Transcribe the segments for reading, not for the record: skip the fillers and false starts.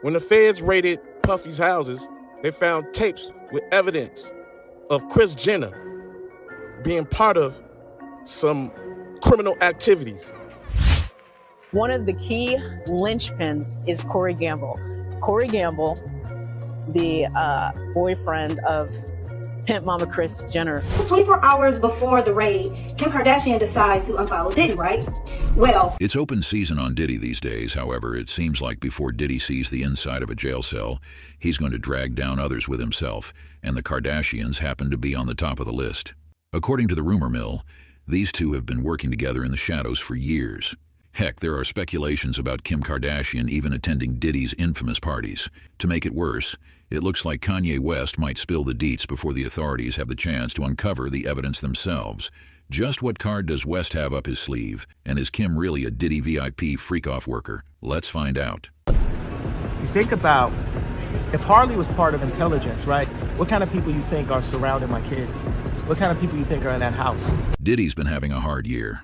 When the feds raided Puffy's houses, they found tapes with evidence of Kris Jenner being part of some criminal activities. One of the key linchpins is Corey Gamble. Corey Gamble, the boyfriend of Pimp Mama Kris Jenner. 24 hours before the raid, Kim Kardashian decides to unfollow Diddy, right? Well, it's open season on Diddy these days. However, it seems like before Diddy sees the inside of a jail cell, he's going to drag down others with himself, and the Kardashians happen to be on the top of the list. According to the rumor mill, these two have been working together in the shadows for years. Heck, there are speculations about Kim Kardashian even attending Diddy's infamous parties. To make it worse, it looks like Kanye West might spill the deets before the authorities have the chance to uncover the evidence themselves. Just what card does West have up his sleeve? And is Kim really a Diddy VIP freak-off worker? Let's find out. You think about if Harley was part of intelligence, right? What kind of people you think are surrounding my kids? What kind of people you think are in that house? Diddy's been having a hard year.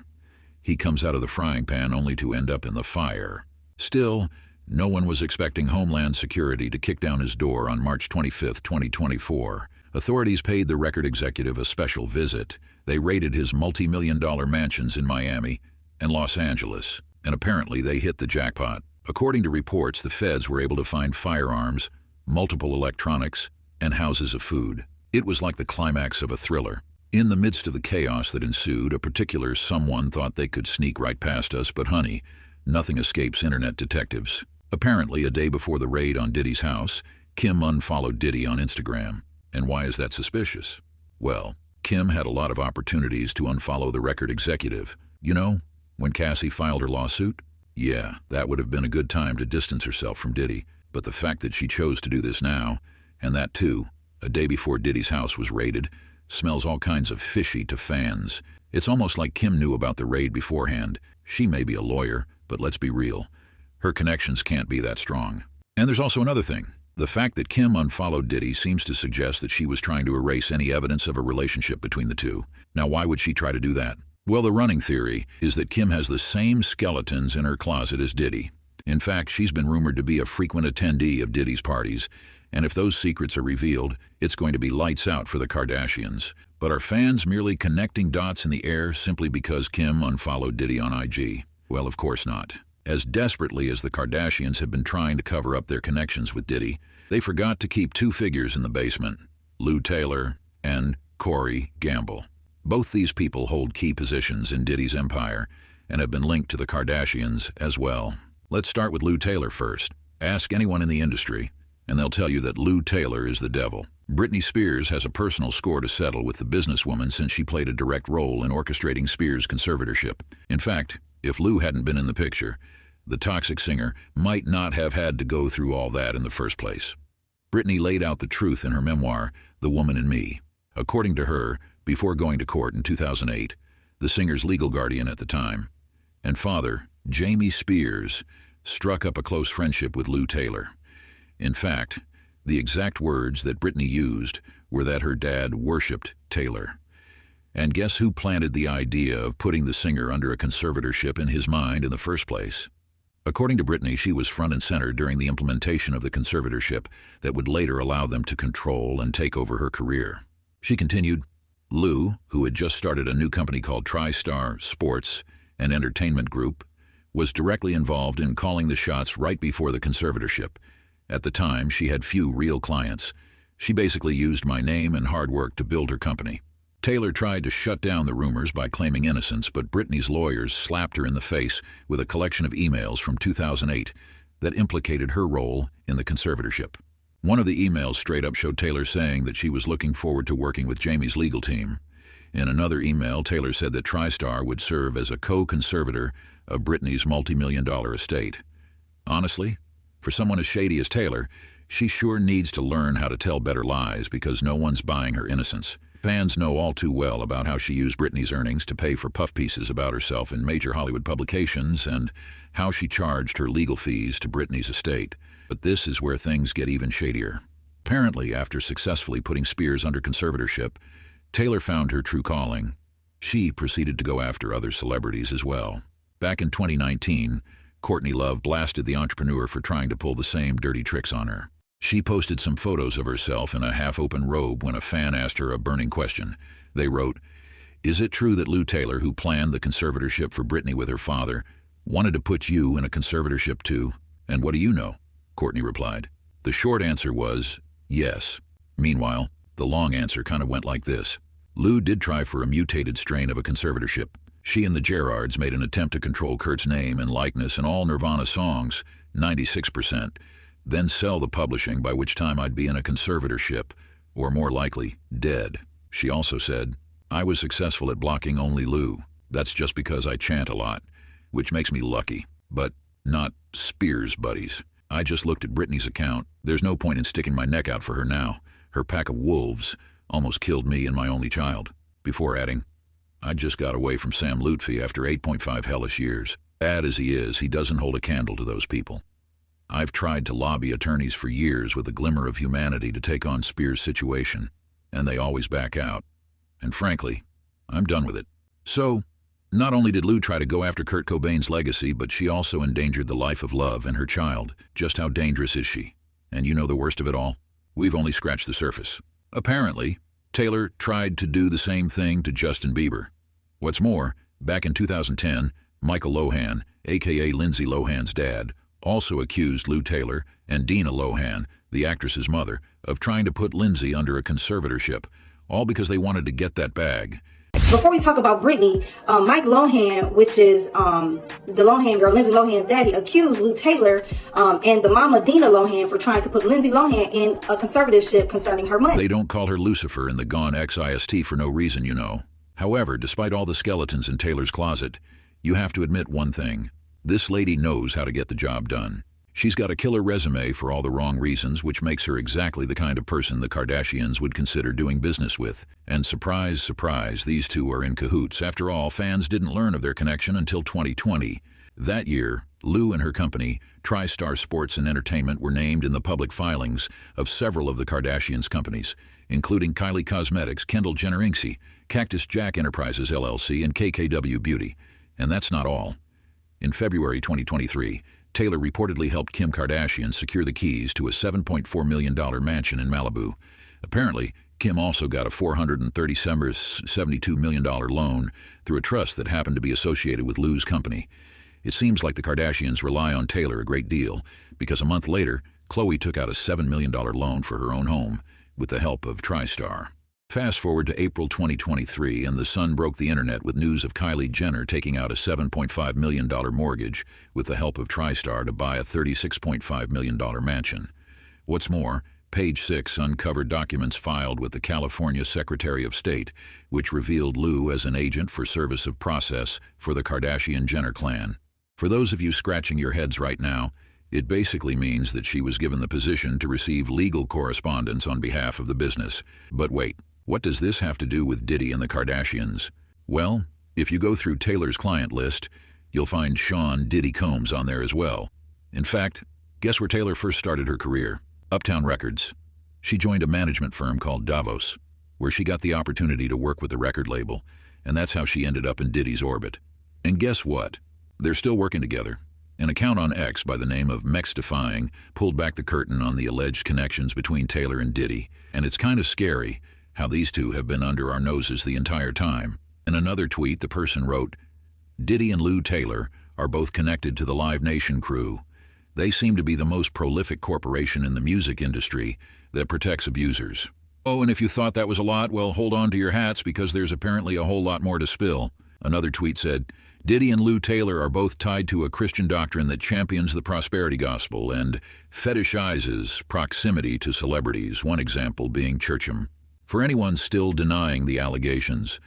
He comes out of the frying pan only to end up in the fire. Still, no one was expecting Homeland Security to kick down his door on March 25, 2024. Authorities paid the record executive a special visit. They raided his multi-million-dollar mansions in Miami and Los Angeles, and apparently they hit the jackpot. According to reports, the feds were able to find firearms, multiple electronics, and houses of food. It was like the climax of a thriller. In the midst of the chaos that ensued, a particular someone thought they could sneak right past us, but honey, nothing escapes internet detectives. Apparently, a day before the raid on Diddy's house, Kim unfollowed Diddy on Instagram. And why is that suspicious? Well, Kim had a lot of opportunities to unfollow the record executive. You know, when Cassie filed her lawsuit? Yeah, that would have been a good time to distance herself from Diddy. But the fact that she chose to do this now, and that too, a day before Diddy's house was raided, smells all kinds of fishy to fans. It's almost like Kim knew about the raid beforehand. She may be a lawyer, but let's be real. Her connections can't be that strong. And there's also another thing. The fact that Kim unfollowed Diddy seems to suggest that she was trying to erase any evidence of a relationship between the two. Now, why would she try to do that? Well, the running theory is that Kim has the same skeletons in her closet as Diddy. In fact, she's been rumored to be a frequent attendee of Diddy's parties, and if those secrets are revealed, it's going to be lights out for the Kardashians. But are fans merely connecting dots in the air simply because Kim unfollowed Diddy on IG? Well, of course not. As desperately as the Kardashians have been trying to cover up their connections with Diddy, they forgot to keep two figures in the basement, Lou Taylor and Corey Gamble. Both these people hold key positions in Diddy's empire and have been linked to the Kardashians as well. Let's start with Lou Taylor first. Ask anyone in the industry, and they'll tell you that Lou Taylor is the devil. Britney Spears has a personal score to settle with the businesswoman since she played a direct role in orchestrating Spears' conservatorship. In fact, if Lou hadn't been in the picture, the toxic singer might not have had to go through all that in the first place. Britney laid out the truth in her memoir, The Woman in Me. According to her, before going to court in 2008, the singer's legal guardian at the time and father, Jamie Spears, struck up a close friendship with Lou Taylor. In fact, the exact words that Britney used were that her dad worshipped Taylor. And guess who planted the idea of putting the singer under a conservatorship in his mind in the first place? According to Britney, she was front and center during the implementation of the conservatorship that would later allow them to control and take over her career. She continued, Lou, who had just started a new company called TriStar Sports and Entertainment Group, was directly involved in calling the shots right before the conservatorship. At the time, she had few real clients. She basically used my name and hard work to build her company. Taylor tried to shut down the rumors by claiming innocence, but Britney's lawyers slapped her in the face with a collection of emails from 2008 that implicated her role in the conservatorship. One of the emails straight up showed Taylor saying that she was looking forward to working with Jamie's legal team. In another email, Taylor said that TriStar would serve as a co-conservator of Britney's multi-million-dollar estate. Honestly, for someone as shady as Taylor, she sure needs to learn how to tell better lies because no one's buying her innocence. Fans know all too well about how she used Britney's earnings to pay for puff pieces about herself in major Hollywood publications and how she charged her legal fees to Britney's estate. But this is where things get even shadier. Apparently, after successfully putting Spears under conservatorship, Taylor found her true calling. She proceeded to go after other celebrities as well. Back in 2019, Courtney Love blasted the entrepreneur for trying to pull the same dirty tricks on her. She posted some photos of herself in a half-open robe when a fan asked her a burning question. They wrote, "Is it true that Lou Taylor, who planned the conservatorship for Britney with her father, wanted to put you in a conservatorship too? And what do you know?" Courtney replied. The short answer was, yes. Meanwhile, the long answer kind of went like this. Lou did try for a mutated strain of a conservatorship. She and the Gerards made an attempt to control Kurt's name and likeness in all Nirvana songs, 96%, then sell the publishing, by which time I'd be in a conservatorship, or more likely, dead. She also said, "I was successful at blocking only Lou. That's just because I chant a lot, which makes me lucky, but not Spears buddies. I just looked at Britney's account. There's no point in sticking my neck out for her now. Her pack of wolves almost killed me and my only child," before adding, "I just got away from Sam Lutfi after 8.5 hellish years. Bad as he is, he doesn't hold a candle to those people. I've tried to lobby attorneys for years with a glimmer of humanity to take on Spears' situation, and they always back out. And frankly, I'm done with it." So, not only did Lou try to go after Kurt Cobain's legacy, but she also endangered the life of Love and her child. Just how dangerous is she? And you know the worst of it all? We've only scratched the surface. Apparently, Taylor tried to do the same thing to Justin Bieber. What's more, back in 2010, Michael Lohan, aka Lindsay Lohan's dad, also accused Lou Taylor and Dina Lohan, the actress's mother, of trying to put Lindsay under a conservatorship, all because they wanted to get that bag. Before we talk about Britney, Mike Lohan, which is the Lohan girl, Lindsay Lohan's daddy, accused Lou Taylor and the mama Dina Lohan for trying to put Lindsay Lohan in a conservatorship concerning her money. They don't call her Lucifer in the Gone XIST for no reason, you know. However, despite all the skeletons in Taylor's closet, you have to admit one thing. This lady knows how to get the job done. She's got a killer resume for all the wrong reasons, which makes her exactly the kind of person the Kardashians would consider doing business with. And surprise, surprise, these two are in cahoots. After all, fans didn't learn of their connection until 2020. That year, Lou and her company, TriStar Sports and Entertainment, were named in the public filings of several of the Kardashians' companies, including Kylie Cosmetics, Kendall Jenner Inc., Cactus Jack Enterprises LLC, and KKW Beauty. And that's not all. In February 2023, Taylor reportedly helped Kim Kardashian secure the keys to a $7.4 million mansion in Malibu. Apparently, Kim also got a $472 million loan through a trust that happened to be associated with Lou's company. It seems like the Kardashians rely on Taylor a great deal, because a month later, Khloe took out a $7 million loan for her own home with the help of TriStar. Fast forward to April 2023, and the Sun broke the internet with news of Kylie Jenner taking out a $7.5 million mortgage with the help of TriStar to buy a $36.5 million mansion. What's more, Page 6 uncovered documents filed with the California Secretary of State, which revealed Lou as an agent for service of process for the Kardashian-Jenner clan. For those of you scratching your heads right now, it basically means that she was given the position to receive legal correspondence on behalf of the business. But wait. What does this have to do with Diddy and the Kardashians? Well, if you go through Taylor's client list, you'll find Sean Diddy Combs on there as well. In fact, guess where Taylor first started her career? Uptown Records. She joined a management firm called Davos, where she got the opportunity to work with the record label, and that's how she ended up in Diddy's orbit. And guess what? They're still working together. An account on X by the name of Mextifying pulled back the curtain on the alleged connections between Taylor and Diddy, and it's kind of scary how these two have been under our noses the entire time. In another tweet, the person wrote, "Diddy and Lou Taylor are both connected to the Live Nation crew. They seem to be the most prolific corporation in the music industry that protects abusers." Oh, and if you thought that was a lot, well, hold on to your hats, because there's apparently a whole lot more to spill. Another tweet said, "Diddy and Lou Taylor are both tied to a Christian doctrine that champions the prosperity gospel and fetishizes proximity to celebrities," one example being Churcham. For anyone still denying the allegations,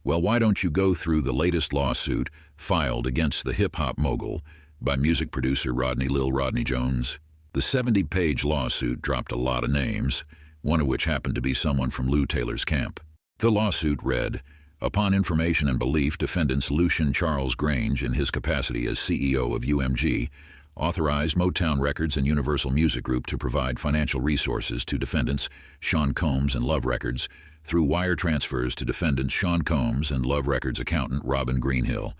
well, why don't you go through the latest lawsuit filed against the hip-hop mogul by music producer Lil Rodney Jones? The 70-page lawsuit dropped a lot of names, one of which happened to be someone from Lou Taylor's camp. The lawsuit read, "Upon information and belief, defendants Lucian Charles Grange, in his capacity as CEO of UMG, authorized Motown Records and Universal Music Group to provide financial resources to defendants Sean Combs and Love Records through wire transfers to defendants Sean Combs and Love Records accountant Robin Greenhill.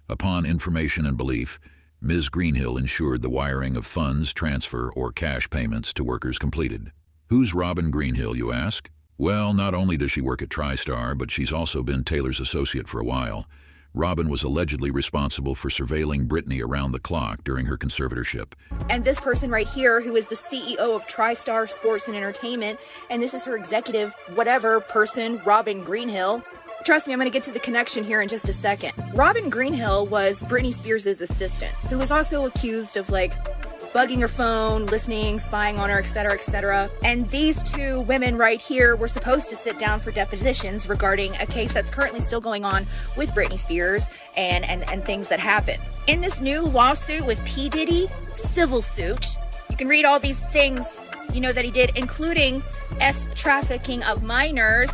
Upon information and belief, Ms. Greenhill ensured the wiring of funds, transfer, or cash payments to workers completed. Who's Robin Greenhill, you ask? Well, not only does she work at TriStar, but she's also been Taylor's associate for a while. Robin was allegedly responsible for surveilling Britney around the clock during her conservatorship. And this person right here, who is the CEO of TriStar Sports and Entertainment, and this is her executive whatever person, Robin Greenhill. Trust me, I'm going to get to the connection here in just a second. Robin Greenhill was Britney Spears' assistant, who was also accused of bugging her phone, listening, spying on her, etc., etc. And these two women right here were supposed to sit down for depositions regarding a case that's currently still going on with Britney Spears and things that happen. In this new lawsuit with P. Diddy, civil suit, you can read all these things, that he did, including trafficking of minors.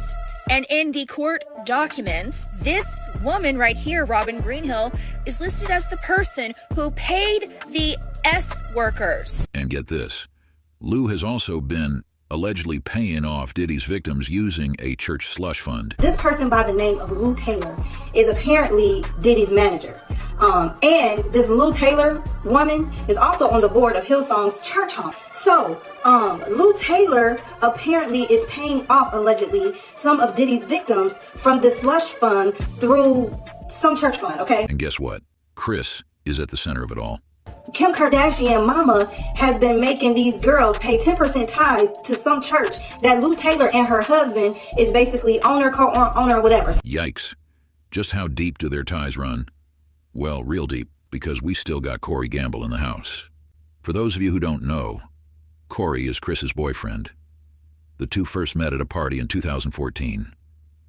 And in the court documents, this woman right here, Robin Greenhill, is listed as the person who paid the workers. And get this, Lou has also been allegedly paying off Diddy's victims using a church slush fund. This person by the name of Lou Taylor is apparently Diddy's manager. And this Lou Taylor woman is also on the board of Hillsong's church home. So, Lou Taylor apparently is paying off, allegedly, some of Diddy's victims from this slush fund through some church fund, okay? And guess what? Kris is at the center of it all. Kim Kardashian mama has been making these girls pay 10% tithes to some church that Lou Taylor and her husband is basically owner, co-owner, whatever. Yikes. Just how deep do their ties run? Well, real deep, because we still got Corey Gamble in the house. For those of you who don't know, Corey is Kris's boyfriend. The two first met at a party in 2014.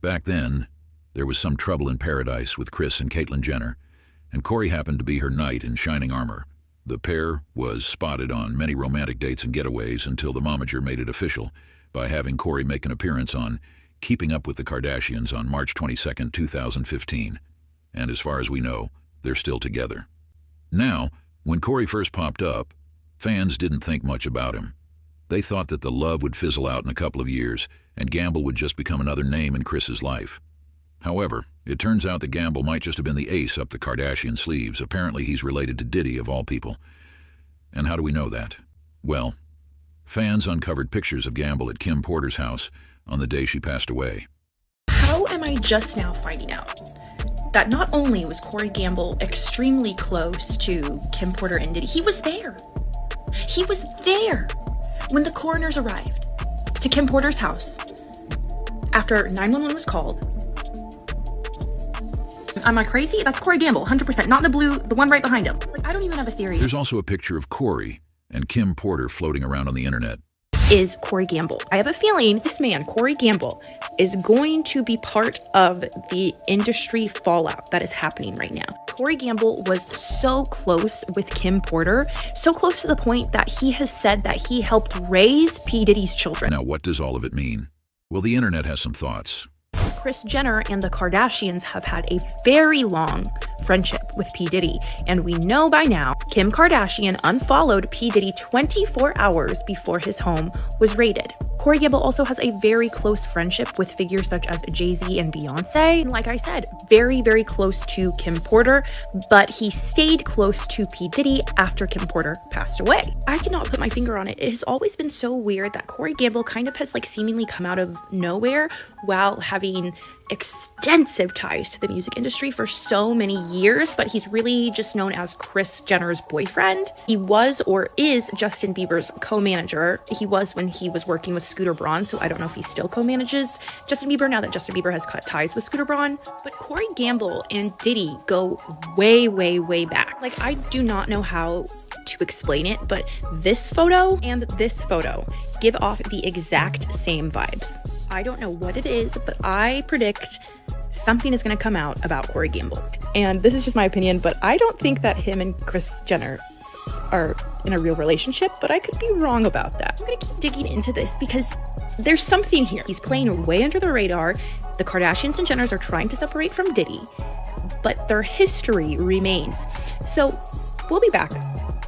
Back then, there was some trouble in paradise with Kris and Caitlyn Jenner, and Corey happened to be her knight in shining armor. The pair was spotted on many romantic dates and getaways until the momager made it official by having Corey make an appearance on Keeping Up with the Kardashians on March 22, 2015. And as far as we know, they're still together. Now, when Corey first popped up, fans didn't think much about him. They thought that the love would fizzle out in a couple of years and Gamble would just become another name in Kris's life. However, it turns out that Gamble might just have been the ace up the Kardashian sleeves. Apparently he's related to Diddy, of all people. And how do we know that? Well, fans uncovered pictures of Gamble at Kim Porter's house on the day she passed away. How am I just now finding out that not only was Corey Gamble extremely close to Kim Porter and Diddy, he was there. He was there when the coroners arrived to Kim Porter's house after 911 was called. Am I crazy? That's Corey Gamble, 100%. Not in the blue, the one right behind him. I don't even have a theory. There's also a picture of Corey and Kim Porter floating around on the internet. Is Corey Gamble. I have a feeling this man, Corey Gamble, is going to be part of the industry fallout that is happening right now. Corey Gamble was so close with Kim Porter, so close to the point that he has said that he helped raise P. Diddy's children. Now, what does all of it mean? Well, the internet has some thoughts. Kris Jenner and the Kardashians have had a very long friendship with P. Diddy, and we know by now Kim Kardashian unfollowed P. Diddy 24 hours before his home was raided. Corey Gamble also has a very close friendship with figures such as Jay-Z and Beyonce. And like I said, very, very close to Kim Porter, but he stayed close to P. Diddy after Kim Porter passed away. I cannot put my finger on it. It has always been so weird that Corey Gamble kind of has seemingly come out of nowhere while having extensive ties to the music industry for so many years, but he's really just known as Kris Jenner's boyfriend. He was or is Justin Bieber's co-manager. He was when he was working with Scooter Braun, so I don't know if he still co-manages Justin Bieber now that Justin Bieber has cut ties with Scooter Braun. But Corey Gamble and Diddy go way, way, way back. I do not know how to explain it, but this photo and this photo give off the exact same vibes. I don't know what it is, but I predict something is going to come out about Corey Gamble. And this is just my opinion, but I don't think that him and Kris Jenner are in a real relationship, but I could be wrong about that. I'm going to keep digging into this because there's something here. He's playing way under the radar. The Kardashians and Jenners are trying to separate from Diddy, but their history remains. So we'll be back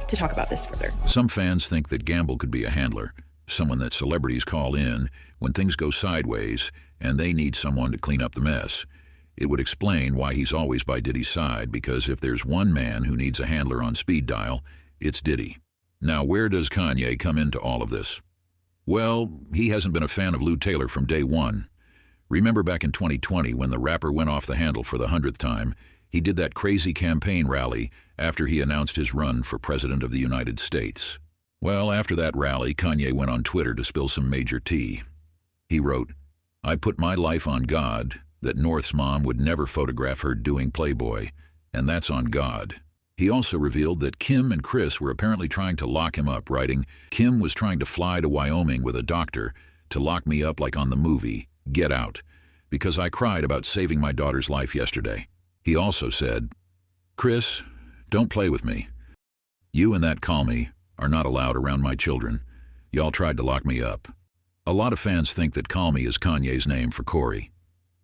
to talk about this further. Some fans think that Gamble could be a handler, someone that celebrities call in when things go sideways and they need someone to clean up the mess. It would explain why he's always by Diddy's side, because if there's one man who needs a handler on speed dial, it's Diddy. Now, where does Kanye come into all of this? Well, he hasn't been a fan of Lou Taylor from day one. Remember back in 2020 when the rapper went off the handle for the 100th time? He did that crazy campaign rally after he announced his run for President of the United States. Well, after that rally, Kanye went on Twitter to spill some major tea. He wrote, "I put my life on God that North's mom would never photograph her doing Playboy, and that's on God." He also revealed that Kim and Kris were apparently trying to lock him up, writing, "Kim was trying to fly to Wyoming with a doctor to lock me up like on the movie, Get Out, because I cried about saving my daughter's life yesterday." He also said, "Kris, don't play with me. You and that Kanye are not allowed around my children. Y'all tried to lock me up." A lot of fans think that Kanye is Kanye's name for Corey.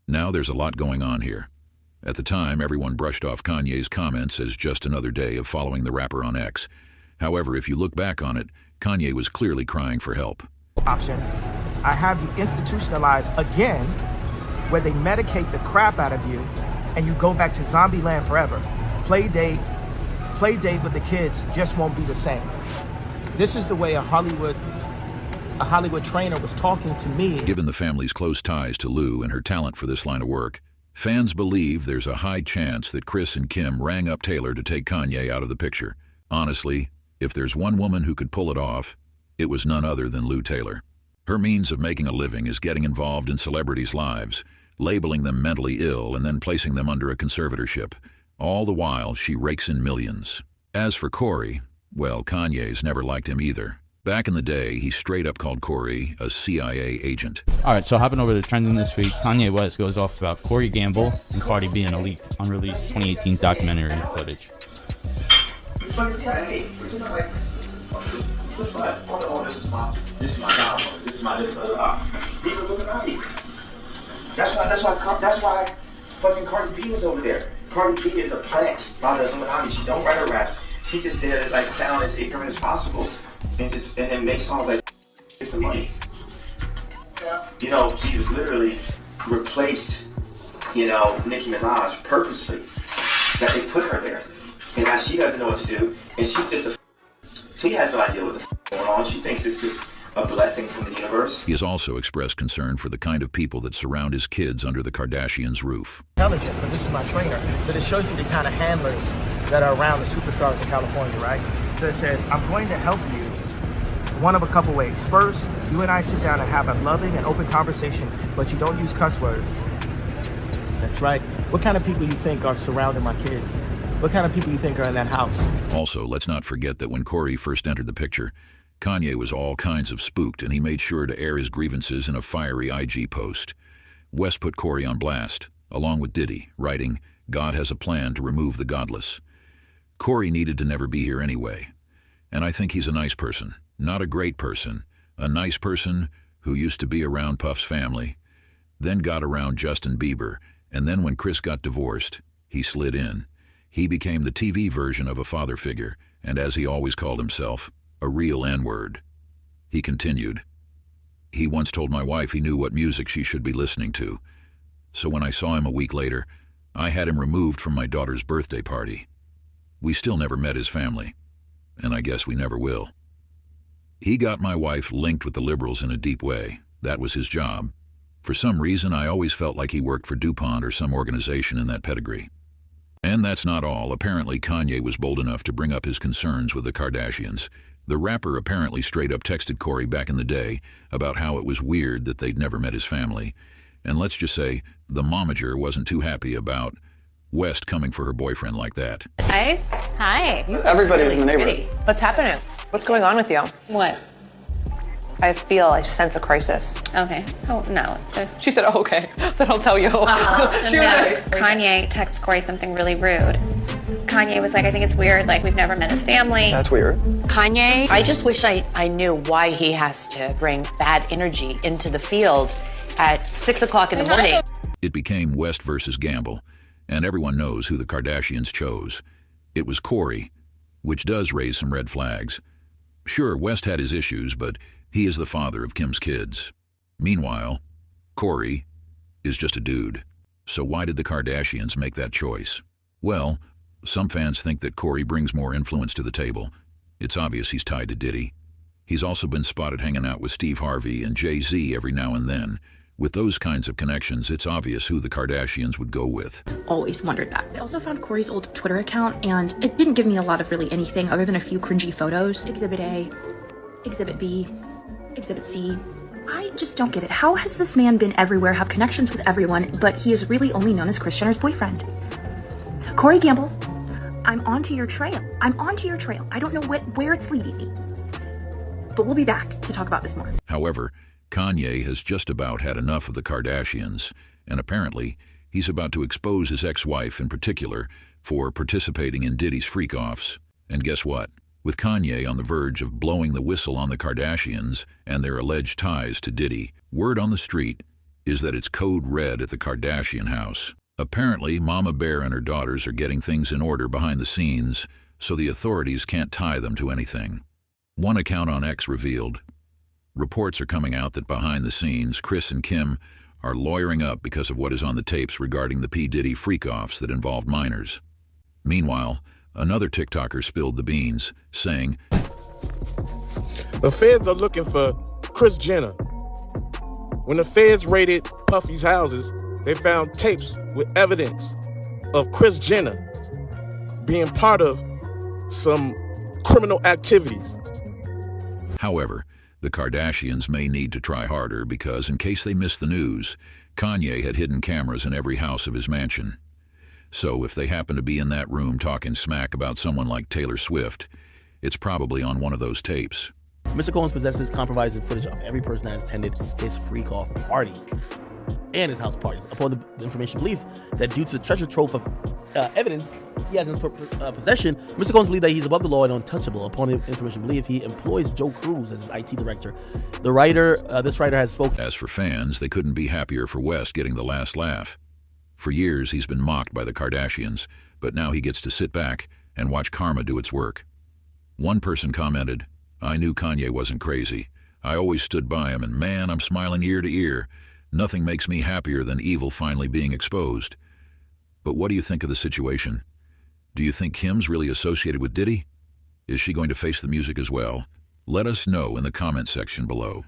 Now there's a lot going on here. At the time, everyone brushed off Kanye's comments as just another day of following the rapper on X. However, if you look back on it, Kanye was clearly crying for help. Option. I have you institutionalized again, where they medicate the crap out of you, and you go back to zombie land forever. Play date with the kids just won't be the same. This is the way a Hollywood trainer was talking to me. Given the family's close ties to Lou and her talent for this line of work, fans believe there's a high chance that Kris and Kim rang up Taylor to take Kanye out of the picture. Honestly, if there's one woman who could pull it off, it was none other than Lou Taylor. Her means of making a living is getting involved in celebrities' lives, labeling them mentally ill and then placing them under a conservatorship. All the while, she rakes in millions. As for Corey, well, Kanye's never liked him either. Back in the day, he straight up called Corey a CIA agent. All right, so hopping over to trending this week, Kanye West goes off about Corey Gamble and Cardi B in a leaked, unreleased 2018 documentary footage. That's why fucking Cardi B was over there. Cardi B is a plant by the Illuminati. She don't write her raps. She's just there to like sound as ignorant as possible and then make songs like get some money. You know, she just literally replaced, Nicki Minaj purposely. That they put her there. And now she doesn't know what to do. And she's just she has no idea what the going on. She thinks it's just a blessing from the universe. He has also expressed concern for the kind of people that surround his kids under the Kardashians' roof. Intelligence, but this is my trainer. So this shows you the kind of handlers that are around the superstars in California, right? So it says, I'm going to help you one of a couple ways. First, you and I sit down and have a loving and open conversation, but you don't use cuss words. That's right. What kind of people you think are surrounding my kids? What kind of people you think are in that house? Also, let's not forget that when Corey first entered the picture, Kanye was all kinds of spooked, and he made sure to air his grievances in a fiery IG post. West put Corey on blast, along with Diddy, writing, "God has a plan to remove the godless." Corey needed to never be here anyway. And I think he's a nice person. Not a great person. A nice person who used to be around Puff's family, then got around Justin Bieber, and then when Kris got divorced, he slid in. He became the TV version of a father figure, and as he always called himself, a real N-word. He continued, "He once told my wife he knew what music she should be listening to. So when I saw him a week later, I had him removed from my daughter's birthday party. We still never met his family, and I guess we never will. He got my wife linked with the liberals in a deep way. That was his job. For some reason, I always felt like he worked for DuPont or some organization in that pedigree." And that's not all. Apparently, Kanye was bold enough to bring up his concerns with the Kardashians. The rapper apparently straight up texted Corey back in the day about how it was weird that they'd never met his family. And let's just say the momager wasn't too happy about West coming for her boyfriend like that. Guys, hi. Everybody's in the neighborhood. What's happening? What's going on with you? What? I sense a crisis. Okay. Oh, no. She said, oh, okay. Then I'll tell you. Kanye texted Corey something really rude. Kanye was like, I think it's weird. Like, we've never met his family. That's weird. Kanye, I just wish I knew why he has to bring bad energy into the field at 6 o'clock in the morning. It became West versus Gamble, and everyone knows who the Kardashians chose. It was Corey, which does raise some red flags. Sure, West had his issues, but he is the father of Kim's kids. Meanwhile, Corey is just a dude. So why did the Kardashians make that choice? Well, some fans think that Corey brings more influence to the table. It's obvious he's tied to Diddy. He's also been spotted hanging out with Steve Harvey and Jay-Z every now and then. With those kinds of connections, it's obvious who the Kardashians would go with. Always wondered that. I also found Corey's old Twitter account, and it didn't give me a lot of really anything other than a few cringy photos. Exhibit A, Exhibit B, Exhibit C. I just don't get it. How has this man been everywhere, have connections with everyone, but he is really only known as Kris Jenner's boyfriend? Corey Gamble, I'm onto your trail. I'm onto your trail. I don't know where it's leading me. But we'll be back to talk about this more. Offs. Kanye has just about had enough of the Kardashians, and apparently he's about to expose his ex-wife in particular for participating in Diddy's freak-offs. And guess what? With Kanye on the verge of blowing the whistle on the Kardashians and their alleged ties to Diddy, word on the street is that it's code red at the Kardashian house. Apparently, Mama Bear and her daughters are getting things in order behind the scenes, so the authorities can't tie them to anything. One account on X revealed, reports are coming out that behind the scenes, Kris and Kim are lawyering up because of what is on the tapes regarding the P. Diddy freak-offs that involved minors. Meanwhile, another TikToker spilled the beans, saying, The feds are looking for Kris Jenner. When the feds raided Puffy's houses, they found tapes with evidence of Kris Jenner being part of some criminal activities. However, the Kardashians may need to try harder because, in case they missed the news, Kanye had hidden cameras in every house of his mansion. So if they happen to be in that room talking smack about someone like Taylor Swift, it's probably on one of those tapes. Mr. Combs possesses compromising footage of every person that has attended his freak-off parties and his house parties, upon the information belief that due to the treasure trove of evidence he has in his possession, Mr. Combs believes that he's above the law and untouchable. Upon the information belief, he employs Joe Cruz as his IT director. This writer has spoken. As for fans, they couldn't be happier for West getting the last laugh. For years, he's been mocked by the Kardashians, but now he gets to sit back and watch karma do its work. One person commented, I knew Kanye wasn't crazy. I always stood by him, and man, I'm smiling ear to ear. Nothing makes me happier than evil finally being exposed. But what do you think of the situation? Do you think Kim's really associated with Diddy? Is she going to face the music as well? Let us know in the comment section below.